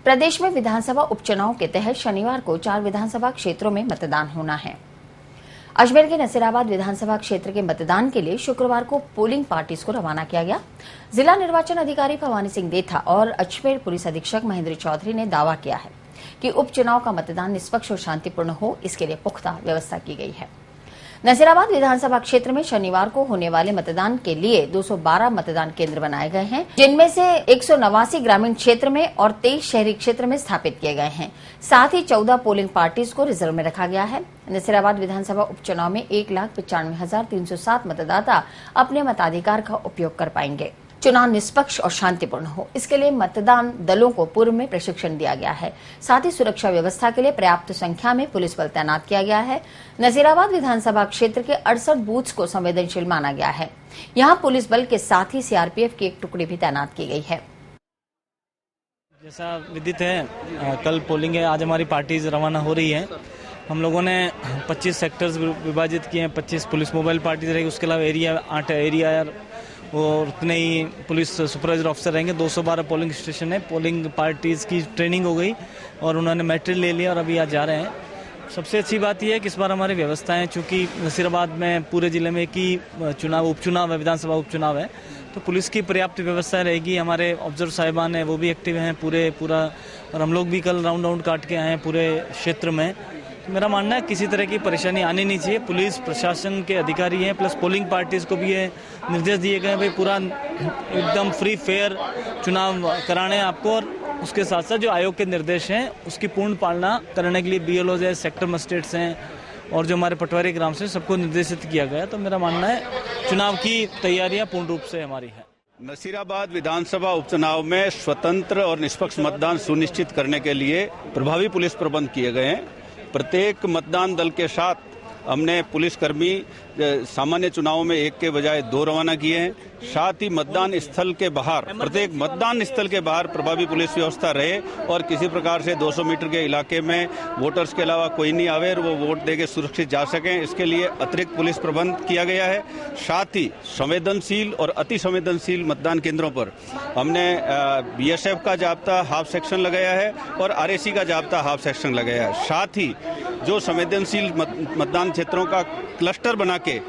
प्रदेश में विधानसभा उपचुनाव के तहत शनिवार को 4 विधानसभा क्षेत्रों में मतदान होना है। अजमेर के नसीराबाद विधानसभा क्षेत्र के मतदान के लिए शुक्रवार को पोलिंग पार्टीज को रवाना किया गया। जिला निर्वाचन अधिकारी भवानी सिंह देथा और अजमेर पुलिस अधीक्षक महेंद्र चौधरी ने दावा किया है कि उपचुनाव का मतदान निष्पक्ष और शांतिपूर्ण हो, इसके लिए पुख्ता व्यवस्था की गई है। नसीराबाद विधानसभा क्षेत्र में शनिवार को होने वाले मतदान के लिए 212 मतदान केंद्र बनाए गए हैं, जिनमें से 189 ग्रामीण क्षेत्र में और 23 शहरी क्षेत्र में स्थापित किए गए हैं। साथ ही 14 पोलिंग पार्टीज को रिजर्व में रखा गया है। नसीराबाद विधानसभा उपचुनाव में 1,95,307 मतदाता अपने मताधिकार का उपयोग कर पाएंगे। चुनाव निष्पक्ष और शांतिपूर्ण हो, इसके लिए मतदान दलों को पूर्व में प्रशिक्षण दिया गया है। साथ ही सुरक्षा व्यवस्था के लिए पर्याप्त संख्या में पुलिस बल तैनात किया गया है। नसीराबाद विधानसभा क्षेत्र के 68 बूथ्स को संवेदनशील माना गया है। यहां पुलिस बल के साथ ही सीआरपीएफ की एक टुकड़ी भी तैनात की गई है। जैसा विदित है, कल पोलिंग है, आज हमारी पार्टीज रवाना हो रही है। हम लोगों ने 25 सेक्टर्स विभाजित किए हैं, 25 पुलिस मोबाइल पार्टीज रहेगी, उसके अलावा 8 एरिया और उतने ही पुलिस सुपरवाइजर ऑफिसर रहेंगे। 212 पोलिंग स्टेशन है। पोलिंग पार्टीज की ट्रेनिंग हो गई और उन्होंने मटेरियल ले लिया और अभी आज जा रहे हैं। सबसे अच्छी बात यह है कि इस बार हमारी व्यवस्थाएं, चूंकि नसीराबाद में पूरे जिले में एक ही उपचुनाव है, विधानसभा उपचुनाव है, तो पुलिस की पर्याप्त व्यवस्था रहेगी। हमारे ऑब्जर्वर साहिबान हैं, वो भी एक्टिव हैं पूरा, और हम लोग भी कल राउंड काट के आए हैं पूरे क्षेत्र में। मेरा मानना है किसी तरह की परेशानी आनी नहीं चाहिए। पुलिस प्रशासन के अधिकारी हैं, प्लस पोलिंग पार्टीज को भी ये निर्देश दिए गए हैं भाई पूरा एकदम फ्री फेयर चुनाव कराने आपको, और उसके साथ साथ जो आयोग के निर्देश हैं उसकी पूर्ण पालना करने के लिए बीएलओ है, सेक्टर मजिस्ट्रेट्स हैं और जो हमारे पटवारी ग्राम से सबको निर्देशित किया गया। तो मेरा मानना है चुनाव की तैयारियां पूर्ण रूप से हमारी है। नसीराबाद विधानसभा उपचुनाव में स्वतंत्र और निष्पक्ष मतदान सुनिश्चित करने के लिए प्रभावी पुलिस प्रबंध किए गए हैं। प्रत्येक मतदान दल के साथ हमने पुलिसकर्मी सामान्य चुनावों में 1 के बजाय 2 रवाना किए हैं। साथ ही मतदान स्थल के बाहर, प्रत्येक मतदान स्थल के बाहर प्रभावी पुलिस व्यवस्था रहे और किसी प्रकार से 200 मीटर के इलाके में वोटर्स के अलावा कोई नहीं आवे और वो वोट देके सुरक्षित जा सकें, इसके लिए अतिरिक्त पुलिस प्रबंध किया गया है। साथ ही संवेदनशील और अति संवेदनशील मतदान केंद्रों पर हमने बीएसएफ का जाब्ता हाफ सेक्शन लगाया है और आरएसी का जाब्ता हाफ सेक्शन लगाया है। साथ ही जो संवेदनशील मतदान क्षेत्रों का क्लस्टर बना के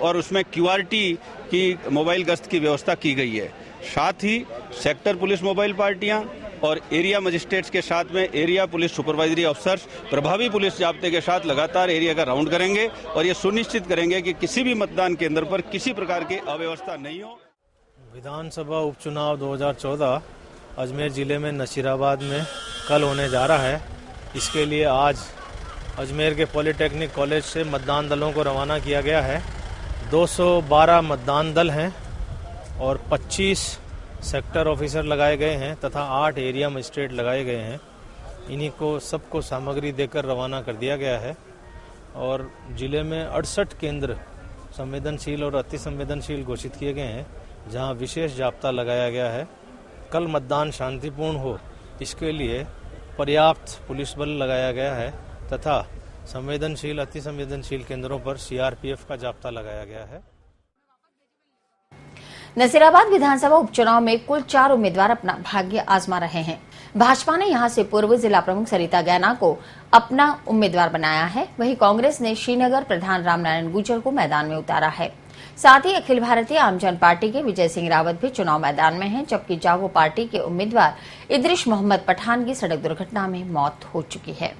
और उसमें क्यूआरटी की मोबाइल गश्त की व्यवस्था की गई है। साथ ही सेक्टर पुलिस मोबाइल पार्टियां और एरिया मजिस्ट्रेट्स के साथ में एरिया पुलिस सुपरवाइजरी अफसर्स प्रभावी पुलिस जाब्ते के साथ लगातार एरिया का राउंड करेंगे और ये सुनिश्चित करेंगे कि किसी भी मतदान केंद्र पर किसी प्रकार की अव्यवस्था नहीं हो। विधानसभा उपचुनाव 2014 अजमेर जिले में नसीराबाद में कल होने जा रहा है। इसके लिए आज अजमेर के पॉलिटेक्निक कॉलेज से मतदान दलों को रवाना किया गया है। 212 मतदान दल हैं और 25 सेक्टर ऑफिसर लगाए गए हैं तथा 8 एरिया मजिस्ट्रेट लगाए गए हैं। इन्हीं को सबको सामग्री देकर रवाना कर दिया गया है और जिले में 68 केंद्र संवेदनशील और अति संवेदनशील घोषित किए गए हैं, जहां विशेष जाब्ता लगाया गया है। कल मतदान शांतिपूर्ण हो, इसके लिए पर्याप्त पुलिस बल लगाया गया है तथा संवेदनशील अति संवेदनशील केंद्रों पर सीआरपीएफ का जाब्ता लगाया गया है। नसीराबाद विधानसभा उपचुनाव में कुल 4 उम्मीदवार अपना भाग्य आजमा रहे हैं। भाजपा ने यहां से पूर्व जिला प्रमुख सरिता गैना को अपना उम्मीदवार बनाया है, वहीं कांग्रेस ने श्रीनगर प्रधान रामनारायण गुर्जर को मैदान में उतारा है। साथ ही अखिल भारतीय आमजन पार्टी के विजय सिंह रावत भी चुनाव मैदान में हैं, जबकि जागो पार्टी के उम्मीदवार इदरिश मोहम्मद पठान की सड़क दुर्घटना में मौत हो चुकी है।